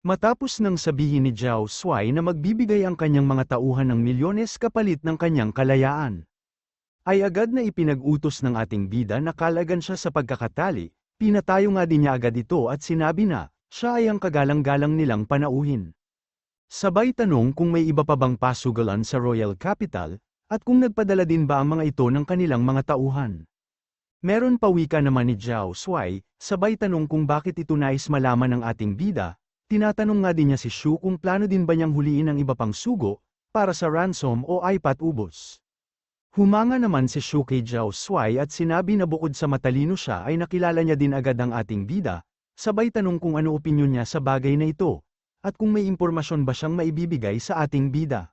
Matapos nang sabihin ni Zhao Shuai na magbibigay ang kanyang mga tauhan ng milyones kapalit ng kanyang kalayaan, ay agad na ipinag-utos ng ating bida na kalagan siya sa pagkakatali, pinatayo nga din niya agad ito at sinabi na, siya ay ang kagalang-galang nilang panauhin. Sabay tanong kung may iba pa bang pasugalan sa Royal Capital, at kung nagpadala din ba ang mga ito ng kanilang mga tauhan. Meron pa wika naman ni Zhao Shuai, sabay tanong kung bakit ito nais malaman ng ating bida. Tinatanong nga din niya si Shu kung plano din ba niyang huliin ang iba pang sugo, para sa ransom o ay patubos. Humanga naman si Shu kay Zhao Shuai at sinabi na bukod sa matalino siya ay nakilala niya din agad ang ating bida, sabay tanong kung ano opinyon niya sa bagay na ito, at kung may impormasyon ba siyang maibibigay sa ating bida.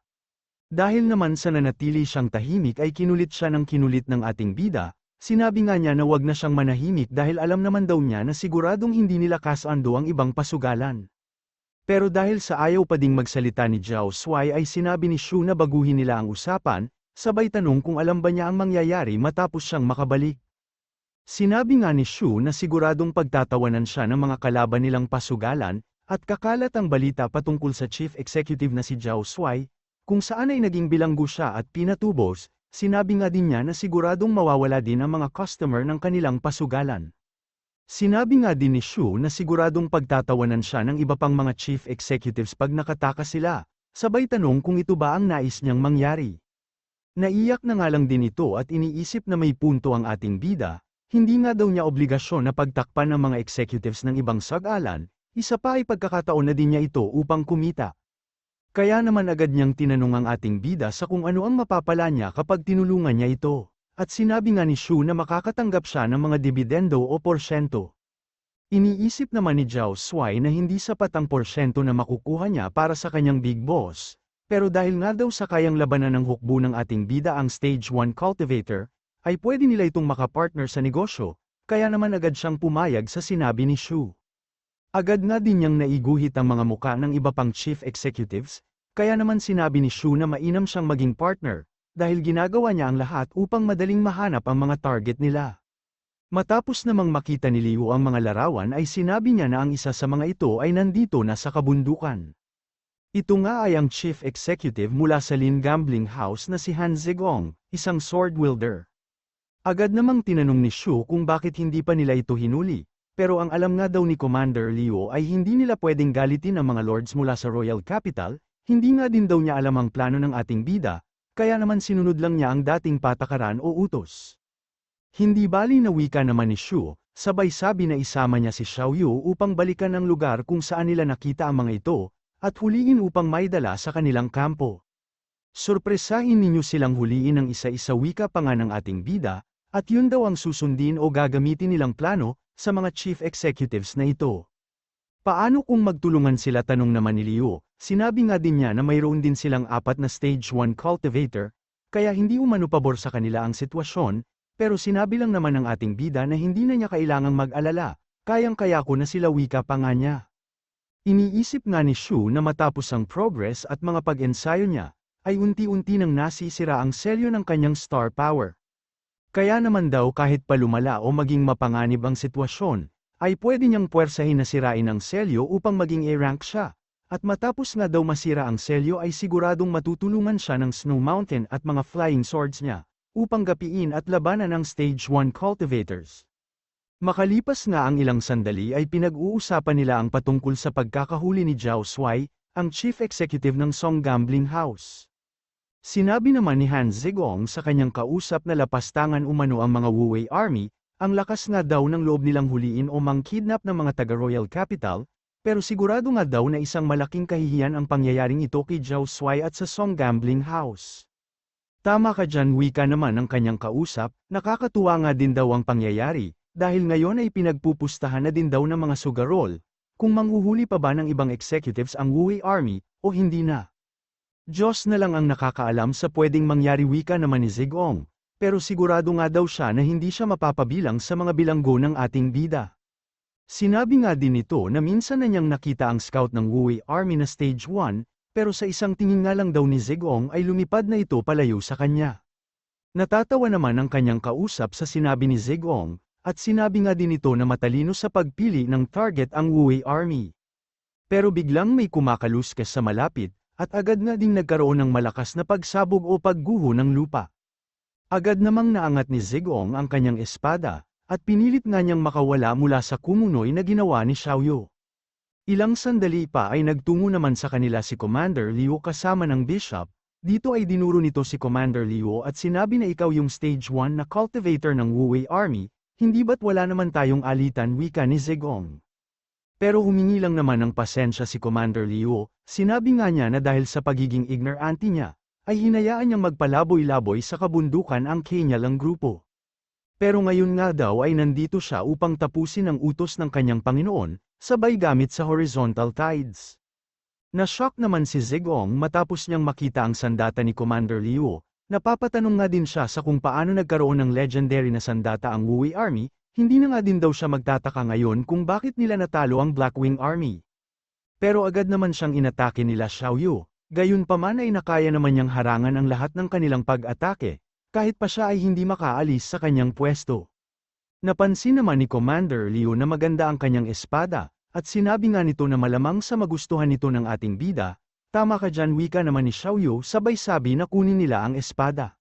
Dahil naman sa nanatili siyang tahimik ay kinulit siya ng kinulit ng ating bida, sinabi nga niya na wag na siyang manahimik dahil alam naman daw niya na siguradong hindi nila kasando ang ibang pasugalan. Pero dahil sa ayaw pa ding magsalita ni Zhao Shuai ay sinabi ni Shu na baguhin nila ang usapan, sabay tanong kung alam ba niya ang mangyayari matapos siyang makabalik. Sinabi nga ni Shu na siguradong pagtatawanan siya ng mga kalaban nilang pasugalan, at kakalat ang balita patungkol sa chief executive na si Zhao Shuai, kung saan ay naging bilanggo siya at pinatubos, sinabi nga din niya na siguradong mawawala din ang mga customer ng kanilang pasugalan. Sinabi nga din ni Shu na siguradong pagtatawanan siya ng iba pang mga chief executives pag nakatakas sila, sabay tanong kung ito ba ang nais niyang mangyari. Naiyak na nga lang din ito at iniisip na may punto ang ating bida, hindi nga daw niya obligasyon na pagtakpan ng mga executives ng ibang sag-alan, isa pa ay pagkakataon na din niya ito upang kumita. Kaya naman agad niyang tinanong ang ating bida sa kung ano ang mapapala niya kapag tinulungan niya ito. At sinabi nga ni Shu na makakatanggap siya ng mga dibidendo o porsyento. Iniisip naman ni Zhao Shuai na hindi sapat ang porsyento na makukuha niya para sa kanyang big boss, pero dahil nga daw sa kayang labanan ng hukbo ng ating bida ang Stage 1 Cultivator, ay pwede nila itong makapartner sa negosyo, kaya naman agad siyang pumayag sa sinabi ni Shu. Agad nga din niyang naiguhit ang mga muka ng iba pang chief executives, kaya naman sinabi ni Shu na mainam siyang maging partner, dahil ginagawa niya ang lahat upang madaling mahanap ang mga target nila. Matapos namang makita ni Liu ang mga larawan ay sinabi niya na ang isa sa mga ito ay nandito na sa kabundukan. Ito nga ay ang chief executive mula sa Lin Gambling House na si Han Zegong, isang sword wielder. Agad namang tinanong ni Shu kung bakit hindi pa nila ito hinuli, pero ang alam nga daw ni Commander Liu ay hindi nila pwedeng galitin ang mga lords mula sa Royal Capital, hindi nga din daw niya alam ang plano ng ating bida, kaya naman sinunod lang niya ang dating patakaran o utos. Hindi bali na wika naman ni Shu, sabay sabi na isama niya si Xiaoyu upang balikan ang lugar kung saan nila nakita ang mga ito, at huliin upang maidala sa kanilang kampo. Sorpresahin ninyo silang huliin ng isa-isa wika pa nga ng ating bida, at yun daw ang susundin o gagamitin nilang plano, sa mga chief executives na ito. Paano kung magtulungan sila tanong naman ni Liu? Sinabi nga din niya na mayroon din silang 4 na Stage 1 Cultivator, kaya hindi umano pabor sa kanila ang sitwasyon, pero sinabi lang naman ng ating bida na hindi na niya kailangang mag-alala, kayang-kaya ko na sila wika pa nga niya. Iniisip nga ni Shu na matapos ang progress at mga pag-ensayo niya, ay unti-unti nang nasisira ang selyo ng kanyang star power. Kaya naman daw kahit palumala o maging mapanganib ang sitwasyon, ay pwede niyang puwersahin na sirain ang selyo upang maging A-rank siya. At matapos nga daw masira ang selyo ay siguradong matutulungan siya ng Snow Mountain at mga flying swords niya, upang gapiin at labanan ang Stage 1 Cultivators. Makalipas nga ang ilang sandali ay pinag-uusapan nila ang patungkol sa pagkakahuli ni Zhao Shuai, ang chief executive ng Song Gambling House. Sinabi naman ni Han Zegong sa kanyang kausap na lapastangan umano ang mga Wu Wei Army, ang lakas nga daw ng loob nilang huliin o mang-kidnap ng mga taga-Royal Capital, pero sigurado nga daw na isang malaking kahihiyan ang pangyayaring ito kay Zhao Shuai at sa Song Gambling House. Tama ka dyan wika naman ng kanyang kausap, nakakatuwa nga din daw ang pangyayari, dahil ngayon ay pinagpupustahan na din daw ng mga sugarol, kung manghuhuli pa ba ng ibang executives ang Wu Wei Army, o hindi na. Diyos na lang ang nakakaalam sa pwedeng mangyari wika naman ni Zegong, pero sigurado nga daw siya na hindi siya mapapabilang sa mga bilanggo ng ating bida. Sinabi nga din nito na minsan na niyang nakita ang scout ng Wu Wei Army na Stage 1, pero sa isang tingin nga lang daw ni Zegong ay lumipad na ito palayo sa kanya. Natatawa naman ang kanyang kausap sa sinabi ni Zegong, at sinabi nga din nito na matalino sa pagpili ng target ang Wu Wei Army. Pero biglang may kumakaluskes sa malapit, at agad na ding nagkaroon ng malakas na pagsabog o pagguho ng lupa. Agad namang naangat ni Zigong ang kanyang espada, at pinilit nga niyang makawala mula sa kumunoy na ginawa ni Xiaoyu. Ilang sandali pa ay nagtungo naman sa kanila si Commander Liu kasama ng Bishop. Dito ay dinuro nito si Commander Liu at sinabi na ikaw yung Stage 1 na cultivator ng Wu Wei Army, hindi ba't wala naman tayong alitan, wika ni Zigong. Pero humingi lang naman ng pasensya si Commander Liu, sinabi nga niya na dahil sa pagiging ignorante niya, ay hinayaan niyang magpalaboy-laboy sa kabundukan ang kaniyang grupo. Pero ngayon nga daw ay nandito siya upang tapusin ang utos ng kanyang Panginoon, sabay gamit sa horizontal tides. Na-shock naman si Zigong matapos niyang makita ang sandata ni Commander Liu, napapatanong nga din siya sa kung paano nagkaroon ng legendary na sandata ang Wu Wei Army. Hindi na nga din daw siya magtataka ngayon kung bakit nila natalo ang Blackwing Army. Pero agad naman siyang inatake nila Xiaoyu, gayunpaman ay nakaya naman niyang harangan ang lahat ng kanilang pag-atake, kahit pa siya ay hindi makaalis sa kanyang pwesto. Napansin naman ni Commander Liu na maganda ang kanyang espada, at sinabi nga nito na malamang sa magustuhan nito ng ating bida, tama ka dyan, wika naman ni Xiaoyu, sabay sabi na kunin nila ang espada.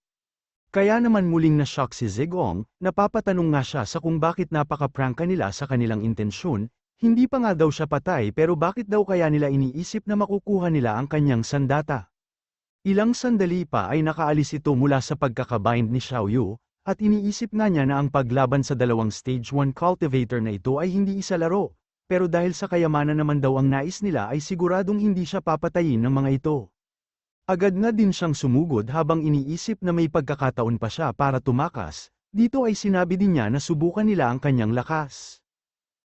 Kaya naman muling na-shock si Zigong, napapatanong nga siya sa kung bakit napaka-prangka nila sa kanilang intensyon, hindi pa nga daw siya patay pero bakit daw kaya nila iniisip na makukuha nila ang kanyang sandata. Ilang sandali pa ay nakaalis ito mula sa pagkakabind ni Xiaoyu, at iniisip nga niya na ang paglaban sa dalawang Stage 1 cultivator na ito ay hindi isa laro, pero dahil sa kayamanan naman daw ang nais nila ay siguradong hindi siya papatayin ng mga ito. Agad na din siyang sumugod habang iniisip na may pagkakataon pa siya para tumakas, dito ay sinabi din niya na subukan nila ang kanyang lakas.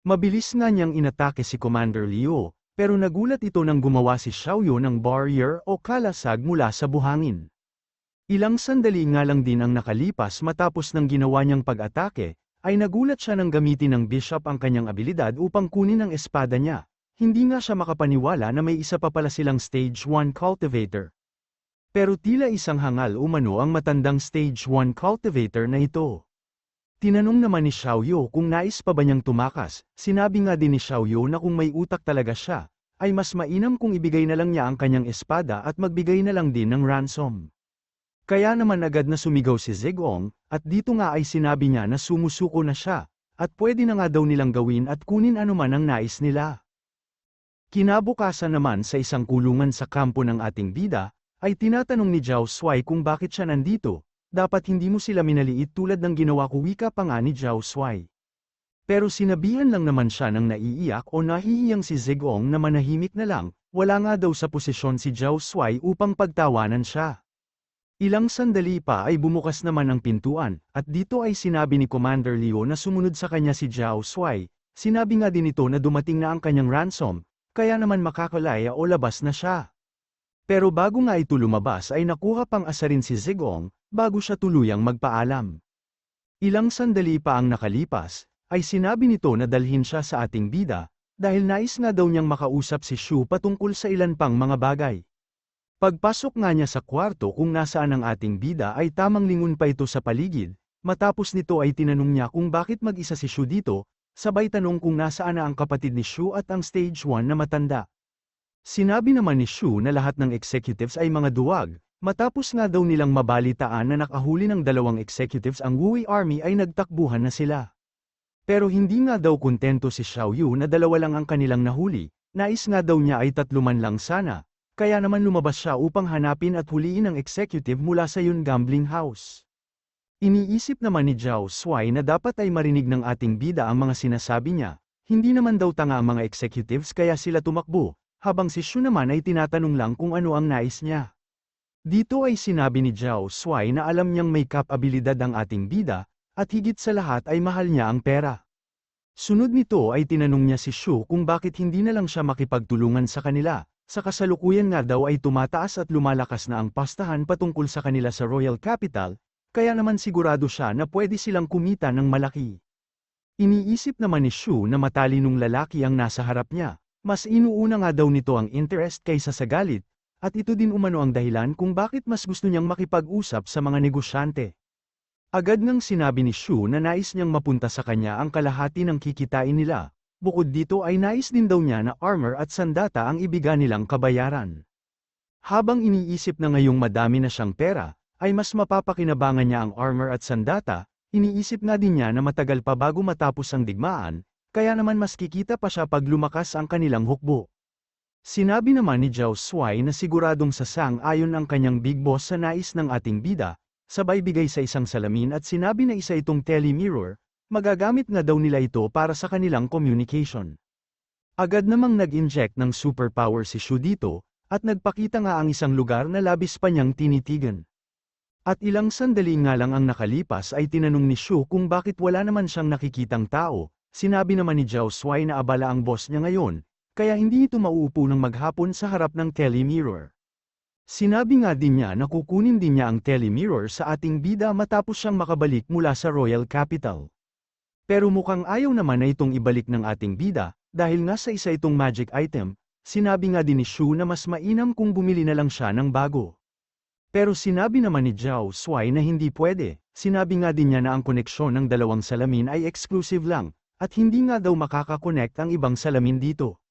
Mabilis nga niyang inatake si Commander Liu, pero nagulat ito nang gumawa si Xiaoyu ng barrier o kalasag mula sa buhangin. Ilang sandali nga lang din ang nakalipas matapos ng ginawa niyang pag-atake, ay nagulat siya nang gamitin ng Bishop ang kanyang abilidad upang kunin ang espada niya. Hindi nga siya makapaniwala na may isa pa pala silang Stage 1 cultivator. Pero tila isang hangal umano ang matandang Stage 1 cultivator na ito. Tinanong naman ni Xiaoyu kung nais pa ba niyang tumakas, sinabi nga din ni Xiaoyu na kung may utak talaga siya, ay mas mainam kung ibigay na lang niya ang kanyang espada at magbigay na lang din ng ransom. Kaya naman agad na sumigaw si Zigong, at dito nga ay sinabi niya na sumusuko na siya, at pwede na nga daw nilang gawin at kunin anuman ang nais nila. Kinabukasan naman sa isang kulungan sa kampo ng ating bida, ay tinatanong ni Zhao Shuai kung bakit siya nandito, dapat hindi mo sila minaliit tulad ng ginawa ko, wika pa nga ni Zhao Shuai. Pero sinabihan lang naman siya ng naiiyak o nahihiyang si Zigong na manahimik na lang, wala nga daw sa posisyon si Zhao Shuai upang pagtawanan siya. Ilang sandali pa ay bumukas naman ang pintuan, at dito ay sinabi ni Commander Liu na sumunod sa kanya si Zhao Shuai, sinabi nga din ito na dumating na ang kanyang ransom, kaya naman makakalaya o labas na siya. Pero bago nga ito lumabas ay nakuha pang asarin si Zigong, bago siya tuluyang magpaalam. Ilang sandali pa ang nakalipas, ay sinabi nito na dalhin siya sa ating bida, dahil nais nga daw niyang makausap si Shu patungkol sa ilan pang mga bagay. Pagpasok nga niya sa kwarto kung nasaan ang ating bida ay tamang lingon pa ito sa paligid, matapos nito ay tinanong niya kung bakit mag-isa si Shu dito, sabay tanong kung nasaan na ang kapatid ni Shu at ang Stage 1 na matanda. Sinabi naman ni Shu na lahat ng executives ay mga duwag, matapos nga daw nilang mabalitaan na nakahuli ng dalawang executives ang Wu Wei Army ay nagtakbuhan na sila. Pero hindi nga daw kontento si Xiaoyu na dalawa lang ang kanilang nahuli, nais nga daw niya ay 3 man lang sana, kaya naman lumabas siya upang hanapin at huliin ang executive mula sa yun gambling house. Iniisip naman ni Zhao Shuai na dapat ay marinig ng ating bida ang mga sinasabi niya, hindi naman daw tanga ang mga executives kaya sila tumakbo, habang si Shu naman ay tinatanong lang kung ano ang nais niya. Dito ay sinabi ni Zhao Shuai na alam niyang may kapabilidad ang ating bida, at higit sa lahat ay mahal niya ang pera. Sunod nito ay tinanong niya si Shu kung bakit hindi na lang siya makipagtulungan sa kanila, sa kasalukuyan nga daw ay tumataas at lumalakas na ang pastahan patungkol sa kanila sa Royal Capital, kaya naman sigurado siya na pwede silang kumita ng malaki. Iniisip naman ni Shu na matalinong lalaki ang nasa harap niya. Mas inuuna nga daw nito ang interest kaysa sa galit, at ito din umano ang dahilan kung bakit mas gusto niyang makipag-usap sa mga negosyante. Agad ngang sinabi ni Shu na nais niyang mapunta sa kanya ang kalahati ng kikitain nila, Bukod dito ay nais din daw niya na armor at sandata ang ibiga nilang kabayaran. Habang iniisip na ngayong madami na siyang pera, ay mas mapapakinabangan niya ang armor at sandata, iniisip nga din niya na matagal pa bago matapos ang digmaan, kaya naman mas kikita pa siya pag lumakas ang kanilang hukbo. Sinabi naman ni Zhao Shuai na siguradong sasang-ayon ang kanyang big boss sa nais ng ating bida, sabay bigay sa isang salamin at sinabi na isa itong telemirror, magagamit nga daw nila ito para sa kanilang communication. Agad namang nag-inject ng superpower si Shu dito, at nagpakita nga ang isang lugar na labis pa niyang tinitigan. At ilang sandali nga lang ang nakalipas ay tinanong ni Shu kung bakit wala naman siyang nakikitang tao, sinabi naman ni Zhao Shuai na abala ang boss niya ngayon, kaya hindi ito mauupo ng maghapon sa harap ng telemirror. Sinabi nga din niya na kukunin din niya ang telemirror sa ating bida matapos siyang makabalik mula sa Royal Capital. Pero mukhang ayaw naman na itong ibalik ng ating bida, dahil nga sa isa itong magic item, sinabi nga din ni Shu na mas mainam kung bumili na lang siya ng bago. Pero sinabi naman ni Zhao Shuai na hindi pwede, sinabi nga din niya na ang koneksyon ng dalawang salamin ay exclusive lang, at hindi nga daw makakakonect ang ibang salamin dito.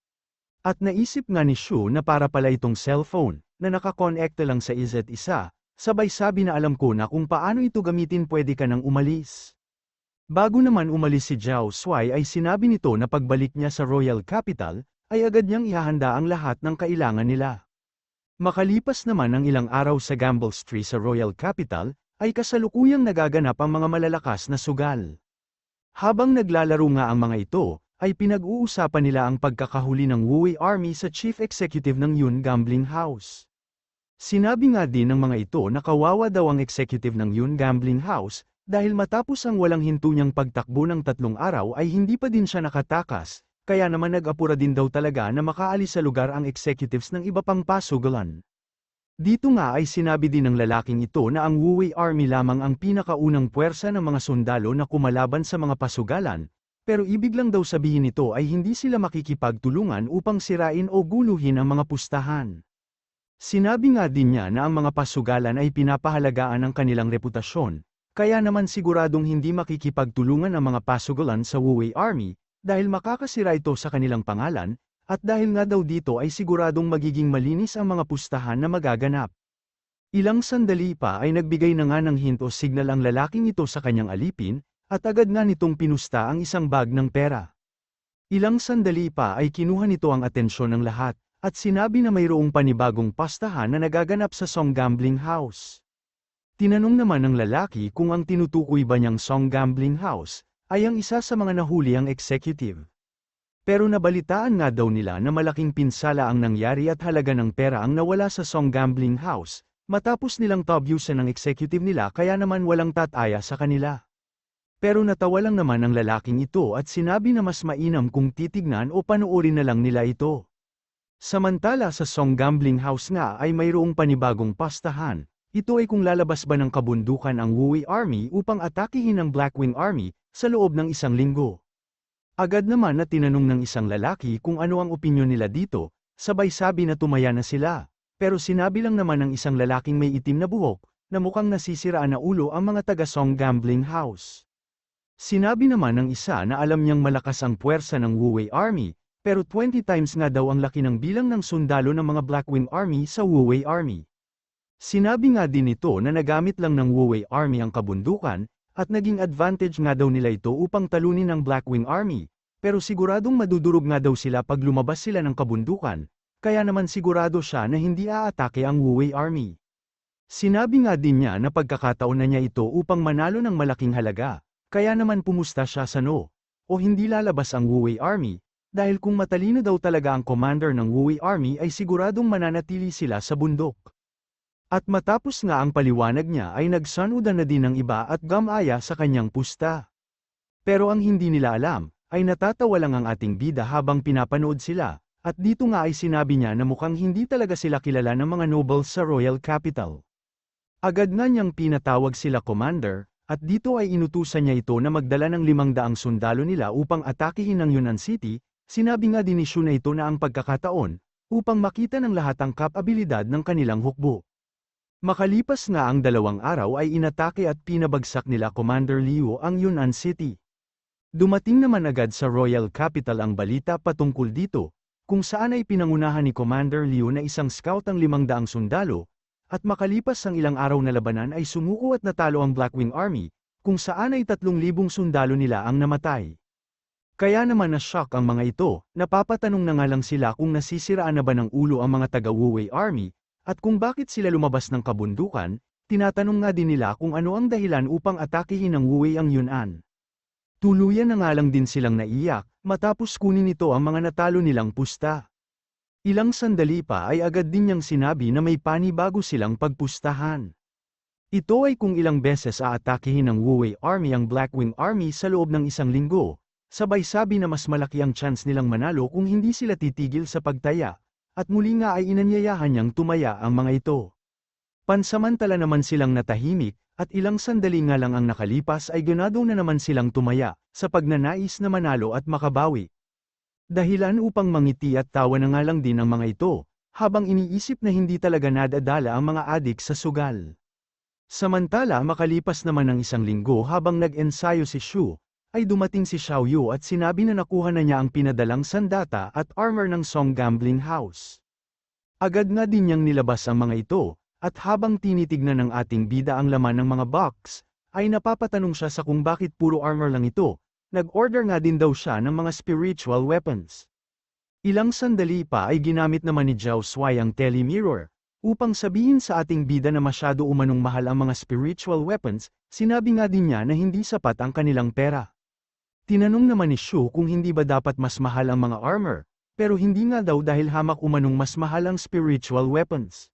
At naisip nga ni Shu na para pala itong cellphone, na nakakonekta lang sa isa't isa, sabay sabi na alam ko na kung paano ito gamitin pwede ka nang umalis. Bago naman umalis si Zhao Shuai ay sinabi nito na pagbalik niya sa Royal Capital, ay agad niyang ihahanda ang lahat ng kailangan nila. Makalipas naman ang ilang araw sa Gamble Street sa Royal Capital, ay kasalukuyang nagaganap ang mga malalakas na sugal. Habang naglalaro nga ang mga ito, ay pinag-uusapan nila ang pagkakahuli ng Wuwei Army sa Chief Executive ng Yun Gambling House. Sinabi nga din ng mga ito na kawawa daw ang executive ng Yun Gambling House, dahil matapos ang walang hinto niyang pagtakbo ng 3 araw ay hindi pa din siya nakatakas, kaya naman nag-apura din daw talaga na makaalis sa lugar ang executives ng iba pang pasugalan. Dito nga ay sinabi din ng lalaking ito na ang Wuwei Army lamang ang pinakaunang puwersa ng mga sundalo na kumalaban sa mga pasugalan, pero ibig lang daw sabihin nito ay hindi sila makikipagtulungan upang sirain o guluhin ang mga pustahan. Sinabi nga din niya na ang mga pasugalan ay pinapahalagaan ang kanilang reputasyon, kaya naman siguradong hindi makikipagtulungan ang mga pasugalan sa Wuwei Army, dahil makakasira ito sa kanilang pangalan, at dahil nga daw dito ay siguradong magiging malinis ang mga pustahan na magaganap. Ilang sandali pa ay nagbigay na nga ng hint o signal ang lalaking ito sa kanyang alipin, at agad nga nitong pinusta ang isang bag ng pera. Ilang sandali pa ay kinuha nito ang atensyon ng lahat, at sinabi na mayroong panibagong pastahan na nagaganap sa Song Gambling House. Tinanong naman ng lalaki kung ang tinutukoy ba niyang Song Gambling House, ay ang isa sa mga nahuli ang executive. Pero nabalitaan nga daw nila na malaking pinsala ang nangyari at halaga ng pera ang nawala sa Song Gambling House, matapos nilang tabyusan ng executive nila kaya naman walang tataya sa kanila. Pero natawa lang naman ang lalaking ito at sinabi na mas mainam kung titignan o panoorin na lang nila ito. Samantala sa Song Gambling House nga ay mayroong panibagong pastahan, ito ay kung lalabas ba ng kabundukan ang Wuwei Army upang atakihin ang Blackwing Army, sa loob ng 1 linggo. Agad naman na tinanong ng isang lalaki kung ano ang opinyon nila dito, sabay sabi na tumaya na sila, pero sinabi lang naman ng isang lalaking may itim na buhok, na mukhang nasisiraan na ulo ang mga taga Song Gambling House. Sinabi naman ng isa na alam niyang malakas ang puwersa ng Wuwei Army, pero 20 times nga daw ang laki ng bilang ng sundalo ng mga Blackwing Army sa Wuwei Army. Sinabi nga din nito na nagamit lang ng Wuwei Army ang kabundukan, at naging advantage nga daw nila ito upang talunin ang Blackwing Army, pero siguradong madudurog nga daw sila pag lumabas sila ng kabundukan, kaya naman sigurado siya na hindi aatake ang Wuwei Army. Sinabi nga din niya na pagkakataon na niya ito upang manalo ng malaking halaga. Kaya naman pumusta siya sa no, o hindi lalabas ang Wuwei Army, dahil kung matalino daw talaga ang commander ng Wuwei Army ay siguradong mananatili sila sa bundok. At matapos nga ang paliwanag niya ay nagsanudan na din ng iba at gamaya sa kanyang pusta. Pero ang hindi nila alam, ay natatawa lang ang ating bida habang pinapanood sila, at dito nga ay sinabi niya na mukhang hindi talaga sila kilala ng mga nobles sa Royal Capital. Agad nga niyang pinatawag sila commander, at dito ay inutusan niya ito na magdala ng 500 sundalo nila upang atakihin ang Yunnan City, sinabi nga din ni Shu na ito na ang pagkakataon, upang makita ng lahat ang kapabilidad ng kanilang hukbo. Makalipas nga ang 2 araw ay inatake at pinabagsak nila Commander Liu ang Yunnan City. Dumating naman agad sa Royal Capital ang balita patungkol dito, kung saan ay pinangunahan ni Commander Liu na isang scout ang 500 sundalo, at makalipas ang ilang araw na labanan ay sumuko at natalo ang Blackwing Army, kung saan ay 3,000 sundalo nila ang namatay. Kaya naman na-shock ang mga ito, napapatanong na nga lang sila kung nasisiraan na ba ng ulo ang mga taga-Wu Wei Army, at kung bakit sila lumabas ng kabundukan, tinatanong nga din nila kung ano ang dahilan upang atakihin ng Wu Wei ang Yunnan. Tuluyan na nga lang din silang naiyak, matapos kunin ito ang mga natalo nilang pusta. Ilang sandali pa ay agad din niyang sinabi na may panibago silang pagpustahan. Ito ay kung ilang beses aatakihin ng Wu Wei Army ang Blackwing Army sa loob ng 1 linggo, sabay sabi na mas malaki ang chance nilang manalo kung hindi sila titigil sa pagtaya, at muli nga ay inanyayahan niyang tumaya ang mga ito. Pansamantala naman silang natahimik, at ilang sandali nga lang ang nakalipas ay ganado na naman silang tumaya, sa pagnanais na manalo at makabawi. Dahilan upang mangiti at tawa na nga lang din ang mga ito, habang iniisip na hindi talaga nadadala ang mga adik sa sugal. Samantala makalipas naman ng 1 linggo habang nag-ensayo si Shu, ay dumating si Xiao Yu at sinabi na nakuha na niya ang pinadalang sandata at armor ng Song Gambling House. Agad nga din niyang nilabas ang mga ito, at habang tinitignan ng ating bida ang laman ng mga box, ay napapatanong siya sa kung bakit puro armor lang ito, nag-order nga din daw siya ng mga spiritual weapons. Ilang sandali pa ay ginamit naman ni Zhao Shuai ang telemirror, upang sabihin sa ating bida na masyado umanong mahal ang mga spiritual weapons, sinabi nga din niya na hindi sapat ang kanilang pera. Tinanong naman ni Shu kung hindi ba dapat mas mahal ang mga armor, pero hindi nga daw dahil hamak umanong mas mahal ang spiritual weapons.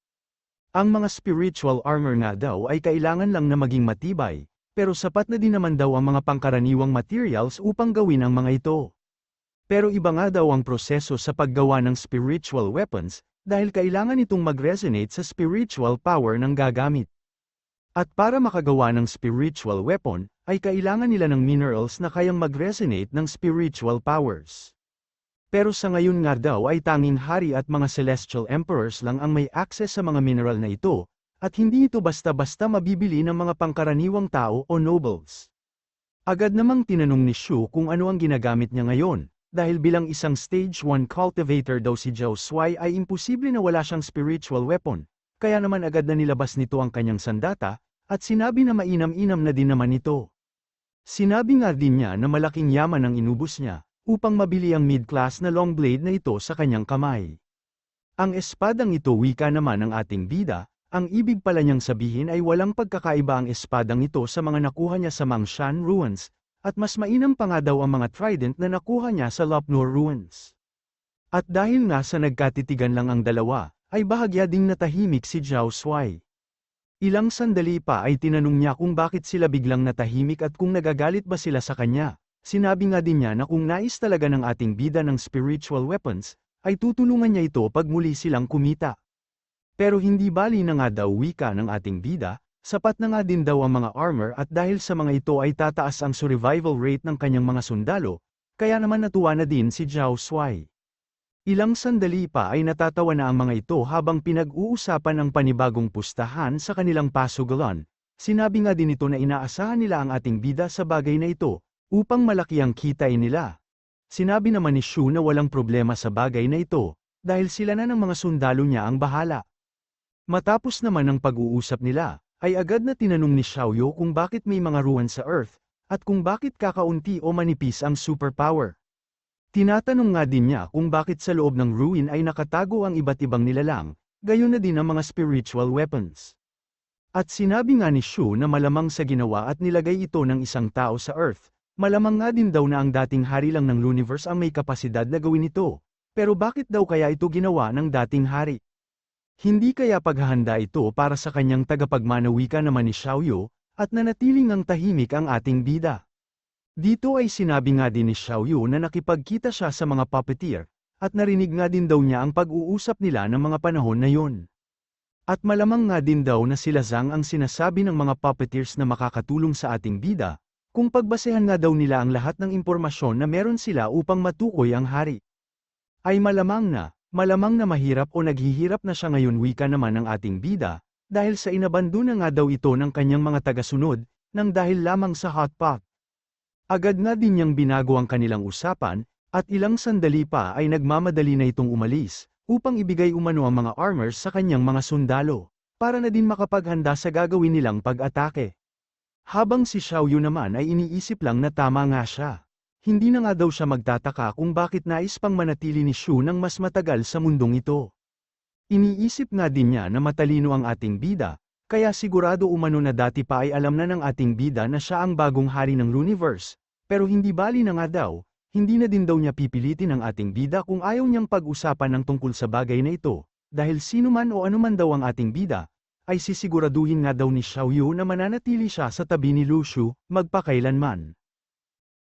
Ang mga spiritual armor nga daw ay kailangan lang na maging matibay, pero sapat na din naman daw ang mga pangkaraniwang materials upang gawin ang mga ito. Pero iba nga daw ang proseso sa paggawa ng spiritual weapons, dahil kailangan itong mag-resonate sa spiritual power ng gagamit. At para makagawa ng spiritual weapon, ay kailangan nila ng minerals na kayang mag-resonate ng spiritual powers. Pero sa ngayon nga daw ay tanging hari at mga celestial emperors lang ang may access sa mga mineral na ito, at hindi ito basta-basta mabibili ng mga pangkaraniwang tao o nobles. Agad namang tinanong ni Shu kung ano ang ginagamit niya ngayon, dahil bilang isang stage 1 cultivator daw si Zhao Shuai ay imposible na wala siyang spiritual weapon, kaya naman agad na nilabas nito ang kanyang sandata, at sinabi na mainam-inam na din naman ito. Sinabi nga din niya na malaking yaman ang inubos niya, upang mabili ang mid-class na long blade na ito sa kanyang kamay. Ang espadang ito wika naman ng ating bida, ang ibig pala niyang sabihin ay walang pagkakaiba ang espadang ito sa mga nakuha niya sa Mangshan Ruins, at mas mainam pa nga daw ang mga trident na nakuha niya sa Lopnor Ruins. At dahil nga sa nagkatitigan lang ang dalawa, ay bahagya ding natahimik si Zhao Shuai. Ilang sandali pa ay tinanong niya kung bakit sila biglang natahimik at kung nagagalit ba sila sa kanya. Sinabi nga din niya na kung nais talaga ng ating bida ng spiritual weapons, ay tutulungan niya ito pag muli silang kumita. Pero hindi bali na nga daw wika ng ating bida, sapat na nga din daw ang mga armor at dahil sa mga ito ay tataas ang survival rate ng kanyang mga sundalo, kaya naman natuwa na din si Zhao Shuai. Ilang sandali pa ay natatawa na ang mga ito habang pinag-uusapan ang panibagong pustahan sa kanilang pasugalan. Sinabi nga din ito na inaasahan nila ang ating bida sa bagay na ito, upang malaki ang kitain nila. Sinabi naman ni Shu na walang problema sa bagay na ito, dahil sila na ng mga sundalo niya ang bahala. Matapos naman ang pag-uusap nila, ay agad na tinanong ni Xiaoyu kung bakit may mga ruwan sa Earth, at kung bakit kakaunti o manipis ang superpower. Tinatanong nga din niya kung bakit sa loob ng ruin ay nakatago ang iba't ibang nilalang, gayon na din ang mga spiritual weapons. At sinabi nga ni Shu na malamang sa ginawa at nilagay ito ng isang tao sa Earth, malamang nga din daw na ang dating hari lang ng universe ang may kapasidad na gawin ito, pero bakit daw kaya ito ginawa ng dating hari? Hindi kaya paghahanda ito para sa kanyang tagapagmanawika naman ni Xiaoyu, at nanatiling ang tahimik ang ating bida. Dito ay sinabi nga din ni Xiaoyu na nakipagkita siya sa mga puppeteer, at narinig nga din daw niya ang pag-uusap nila ng mga panahon na yun. At malamang nga din daw na sila Zhang ang sinasabi ng mga puppeteers na makakatulong sa ating bida, kung pagbasehan nga daw nila ang lahat ng impormasyon na meron sila upang matukoy ang hari. Ay malamang na mahirap o naghihirap na siya ngayon wika naman ng ating bida, dahil sa inabando na nga daw ito ng kanyang mga tagasunod, nang dahil lamang sa hot pot. Agad na din niyang binago ang kanilang usapan, at ilang sandali pa ay nagmamadali na itong umalis, upang ibigay umano ang mga armors sa kanyang mga sundalo, para na din makapaghanda sa gagawin nilang pag-atake. Habang si Xiao Yu naman ay iniisip lang na tama nga siya. Hindi na nga daw siya magtataka kung bakit nais pang manatili ni Shu ng mas matagal sa mundong ito. Iniisip nga din niya na matalino ang ating bida, kaya sigurado umano na dati pa ay alam na ng ating bida na siya ang bagong hari ng Luniverse, pero hindi bali na nga daw, hindi na din daw niya pipilitin ang ating bida kung ayaw niyang pag-usapan ng tungkol sa bagay na ito, dahil sino man o anuman daw ang ating bida, ay sisiguraduhin nga daw ni Xiao Yu na mananatili siya sa tabi ni Lu Shu, magpakailanman.